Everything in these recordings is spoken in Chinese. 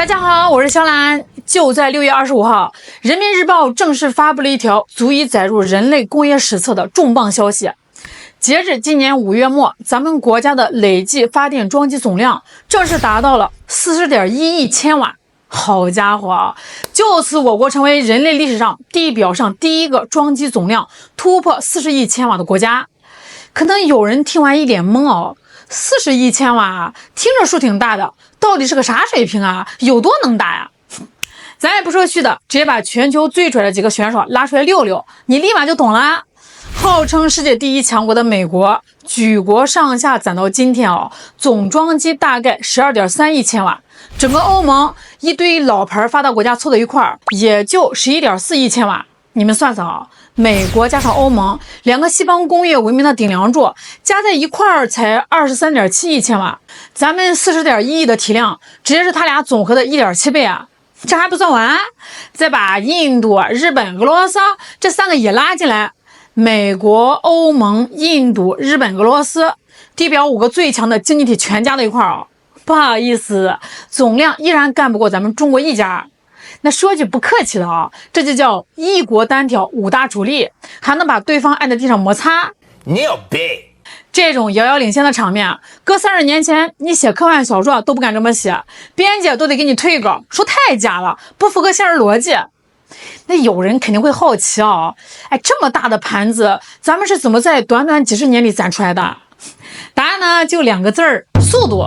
大家好，我是肖兰。就在6月25号，人民日报正式发布了一条足以载入人类工业史册的重磅消息。截至今年5月末，咱们国家的累计发电装机总量正式达到了40.1亿千瓦。好家伙啊！就此，我国成为人类历史上地表上第一个装机总量突破40亿千瓦的国家。可能有人听完一脸懵哦，40亿千瓦，听着数挺大的，到底是个啥水平啊？有多能打呀？咱也不说虚的，直接把全球最拽的几个选手拉出来溜溜，你立马就懂了。号称世界第一强国的美国，举国上下攒到今天总装机大概12.3亿千瓦，整个欧盟一堆老牌发达国家凑到一块儿，也就11.4亿千瓦。你们算算啊，美国加上欧盟两个西方工业文明的顶梁柱加在一块儿才23.7亿千瓦，咱们40.1亿的体量直接是他俩总和的1.7倍啊！这还不算完，再把印度、日本、俄罗斯这3个也拉进来，美国、欧盟、印度、日本、俄罗斯地表5个最强的经济体全加到一块儿不好意思，总量依然干不过咱们中国一家。那说句不客气的这就叫一国单挑5大主力，还能把对方按在地上摩擦。你有病！这种遥遥领先的场面，搁30年前你写科幻小说都不敢这么写，编辑都得给你退稿，说太假了，不符合现实逻辑。那有人肯定会好奇这么大的盘子，咱们是怎么在短短几十年里攒出来的？答案呢就2个字儿：速度。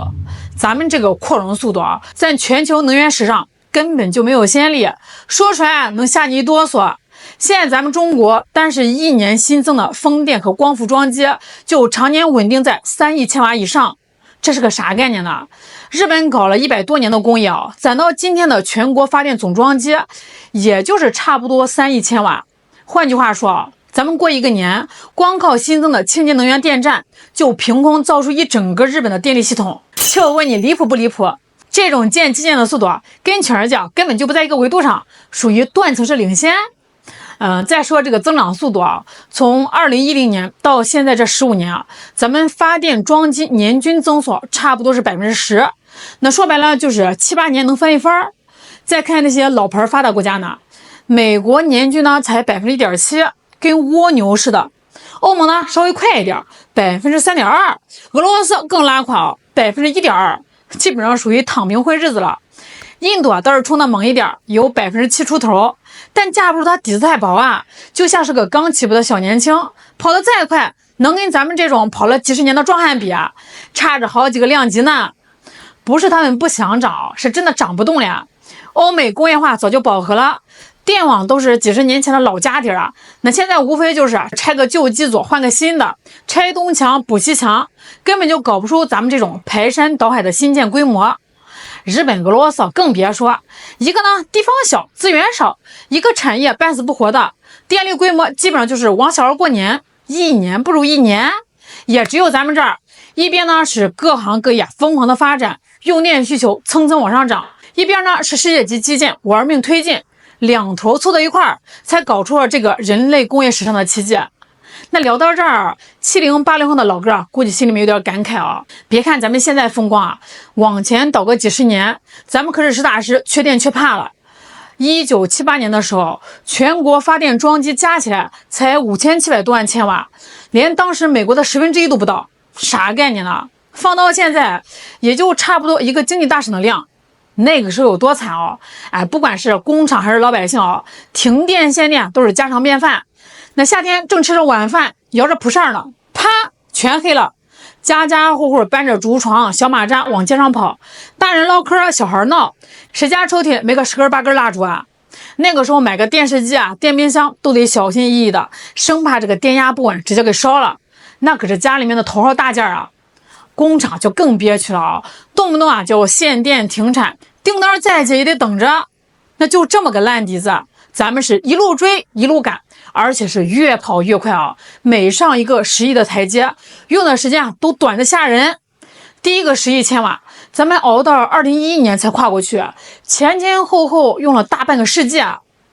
咱们这个扩容速度在全球能源史上根本就没有先例，说出来能吓你一哆嗦。现在咱们中国单是1年新增的风电和光伏装机就常年稳定在3亿千瓦以上，这是个啥概念呢？日本搞了100多年的工业攒到今天的全国发电总装机也就是差不多3亿千瓦。换句话说咱们过一个年，光靠新增的清洁能源电站就凭空造出一整个日本的电力系统。就问你离谱不离谱？这种建基建的速度跟全世界根本就不在一个维度上，属于断层式领先。再说这个增长速度从2010年到现在这15年咱们发电装机年均增速差不多是10%，那说白了就是7、8年能翻一番。再看那些老牌发达国家呢，美国年均呢才1.7%，跟蜗牛似的。欧盟呢稍微快一点，3.2%，俄罗斯更拉垮1.2%，基本上属于躺平混日子了。印度倒是冲的猛一点，有7%出头，但架不住它底子太薄就像是个刚起步的小年轻，跑得再快，能跟咱们这种跑了几十年的壮汉比差着好几个量级呢。不是他们不想涨，是真的涨不动了。欧美工业化早就饱和了，电网都是几十年前的老家底那现在无非就是拆个旧机组换个新的，拆东墙补西墙，根本就搞不出咱们这种排山倒海的新建规模。日本、俄罗斯更别说，一个呢地方小资源少，一个产业半死不活的，电力规模基本上就是往小儿过年，一年不如一年。也只有咱们这儿，一边呢是各行各业疯狂的发展，用电需求蹭蹭往上涨，一边呢是世界级基建玩命推进，两头凑到一块儿，才搞出了这个人类工业史上的奇迹。那聊到这儿，70、80后的老哥估计心里面有点感慨别看咱们现在风光往前倒个几十年，咱们可是实打实缺电缺怕了。1978年的时候，全国发电装机加起来才5700多万千瓦，连当时美国的1/10都不到，啥概念呢？放到现在，也就差不多一个经济大省的量。那个时候有多惨不管是工厂还是老百姓停电限电都是家常便饭。那夏天正吃着晚饭，摇着蒲扇呢，啪，全黑了。家家户户搬着竹床、小马扎往街上跑，大人唠嗑，小孩闹，谁家抽屉没个10根8根蜡烛那个时候买个电视机电冰箱都得小心翼翼的，生怕这个电压不稳直接给烧了，那可是家里面的头号大件工厂就更憋屈了动不动就限电停产，订单再接也得等着。那就这么个烂底子，咱们是一路追一路赶，而且是越跑越快每上一个10亿的台阶，用的时间都短得吓人。第一个10亿千瓦，咱们熬到2011年才跨过去，前前后后用了大半个世纪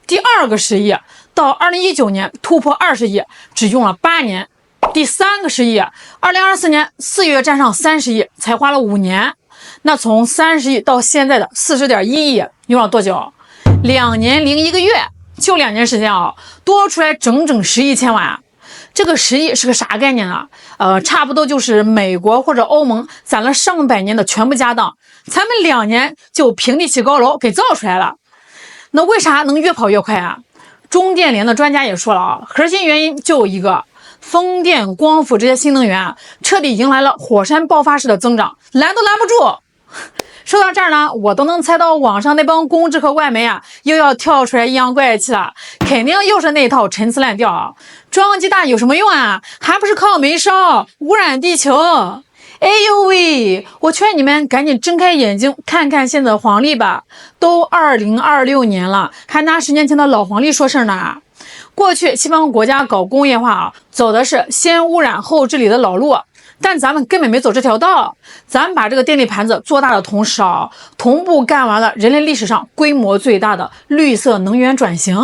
第二个10亿到2019年突破20亿，只用了8年。第3个10亿，2024年4月站上30亿，才花了5年。那从30亿到现在的40.1亿，用了多久？2年零1个月，就2年时间啊，多出来整整10亿千万。这个10亿是个啥概念呢？差不多就是美国或者欧盟攒了上百年的全部家当，咱们2年就平地起高楼给造出来了。那为啥能越跑越快啊？中电联的专家也说了啊，核心原因就一个，风电、光伏这些新能源彻底迎来了火山爆发式的增长，拦都拦不住。说到这儿呢，我都能猜到网上那帮公知和外媒啊，又要跳出来阴阳怪气了，肯定又是那套陈词滥调啊。装机大有什么用啊？还不是靠煤烧，污染地球。哎呦喂，我劝你们赶紧睁开眼睛看看现在的黄历吧，都2026年了，还拿10年前的老黄历说事儿呢。过去西方国家搞工业化啊，走的是先污染后治理的老路，但咱们根本没走这条道。咱们把这个电力盘子做大的同时啊，同步干完了人类历史上规模最大的绿色能源转型。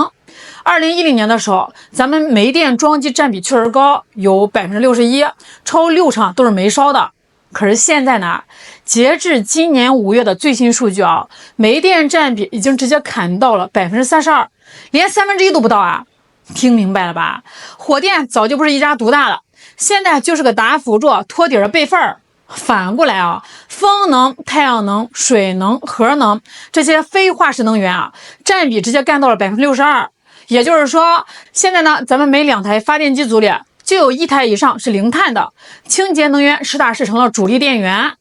2010年的时候，咱们煤电装机占比确实高，有61%，超60%都是煤烧的。可是现在呢，截至今年5月的最新数据啊，煤电占比已经直接砍到了32%，连1/3都不到啊！听明白了吧？火电早就不是一家独大了，现在就是个打辅助托底的备份儿。反过来啊，风能、太阳能、水能、核能这些非化石能源啊，占比直接干到了62%。也就是说，现在呢，咱们每2台发电机组里就有1台以上是零碳的，清洁能源实打实成了主力电源。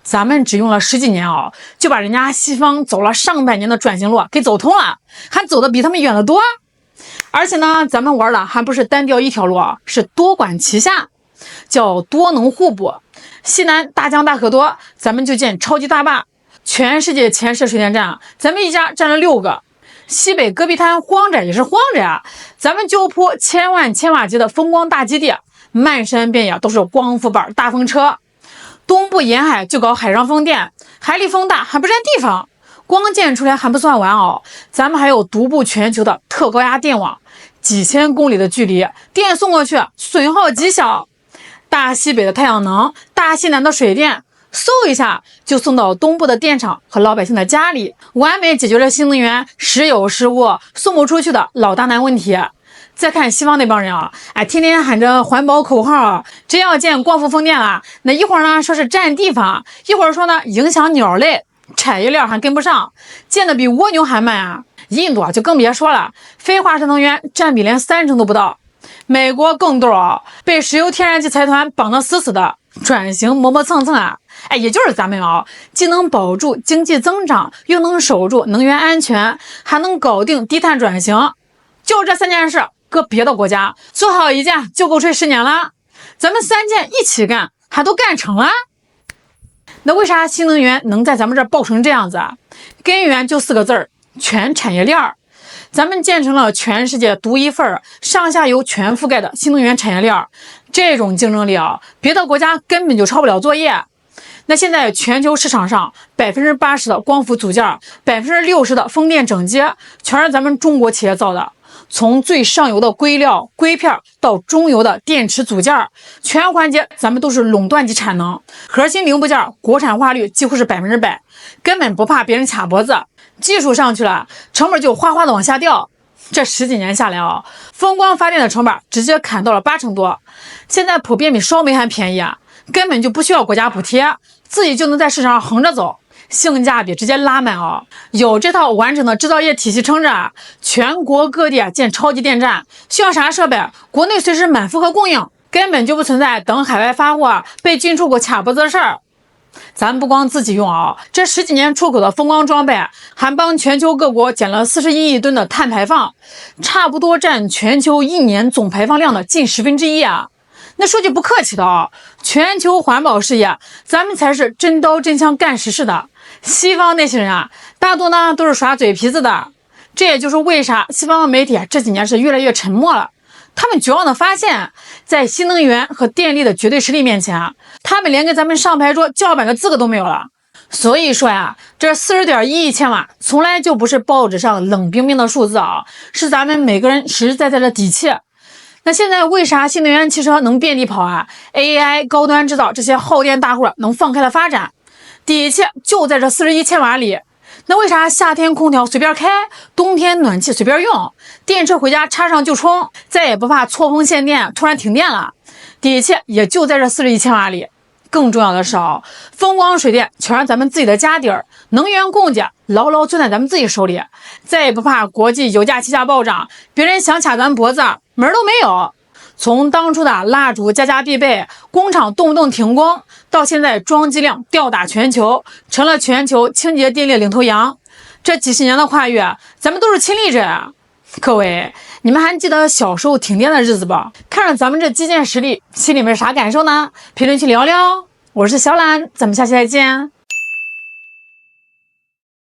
咱们只用了10几年啊，就把人家西方走了上百年的转型路给走通了，还走得比他们远得多。而且呢，咱们玩的还不是单调一条路啊，是多管齐下，叫多能互补。西南大江大河多，咱们就建超级大坝，全世界前10水电站，咱们一家占了6个。西北戈壁滩荒着也是荒着呀，咱们就铺千万千瓦级的风光大基地，漫山遍野都是光伏板大风车。东部沿海就搞海上风电，海里风大还不占地方。光建出来还不算完哦，咱们还有独步全球的特高压电网，几千公里的距离，电送过去损耗极小。大西北的太阳能，大西南的水电，嗖一下就送到东部的电厂和老百姓的家里，完美解决了新能源时有时无送不出去的老大难问题。再看西方那帮人啊，天天喊着环保口号啊，真要建光伏风电了，那一会儿呢说是占地方，一会儿说呢影响鸟类，产业链还跟不上，建的比蜗牛还慢啊。印度啊就更别说了，非化石能源占比连30%都不到。美国更逗啊，被石油天然气财团绑得死死的，转型磨磨蹭蹭啊。也就是咱们啊，既能保住经济增长，又能守住能源安全，还能搞定低碳转型，就这3件事，搁别的国家做好一件就够吹10年了。咱们3件一起干，还都干成了。那为啥新能源能在咱们这儿爆成这样子啊？根源就4个字儿：全产业链儿。咱们建成了全世界独一份上下游全覆盖的新能源产业链，这种竞争力啊，别的国家根本就抄不了作业。那现在全球市场上80%的光伏组件，60%的风电整机，全是咱们中国企业造的。从最上游的硅料、硅片到中游的电池组件，全环节咱们都是垄断级产能，核心零部件国产化率几乎是100%，根本不怕别人卡脖子。技术上去了，成本就哗哗的往下掉。这10几年下来啊，风光发电的成本直接砍到了80%多，现在普遍比烧煤还便宜啊，根本就不需要国家补贴，自己就能在市场上横着走，性价比直接拉满啊！有这套完整的制造业体系撑着，全国各地建超级电站，需要啥设备，国内随时满负荷供应，根本就不存在等海外发货被进出口卡脖子的事儿。咱不光自己用啊，这10几年出口的风光装备还帮全球各国减了41亿吨的碳排放，差不多占全球1年总排放量的近1/10啊！那说句不客气的啊，全球环保事业，咱们才是真刀真枪干实事的。西方那些人啊，大多呢都是耍嘴皮子的。这也就是为啥西方的媒体这几年是越来越沉默了。他们绝望的发现，在新能源和电力的绝对实力面前，他们连跟咱们上牌桌叫板的资格都没有了。所以说呀，这40.1亿千瓦从来就不是报纸上冷冰冰的数字啊，是咱们每个人实实在在的底气。那现在为啥新能源汽车能遍地跑啊？ AI 高端制造这些耗电大户能放开了发展？底气就在这41千瓦里。那为啥夏天空调随便开，冬天暖气随便用，电车回家插上就充，再也不怕错峰限电突然停电了？底气也就在这41千瓦里。更重要的是风光水电全是咱们自己的家底儿，能源供给牢牢攥在咱们自己手里，再也不怕国际油价气价暴涨，别人想卡咱脖子门都没有。从当初的蜡烛家家必备，工厂动不动停工，到现在装机量吊打全球，成了全球清洁电力领头羊。这几十年的跨越，咱们都是亲历者啊！各位，你们还记得小时候停电的日子不？看着咱们这基建实力，心里面啥感受呢？评论区聊聊。我是小懒，咱们下期再见。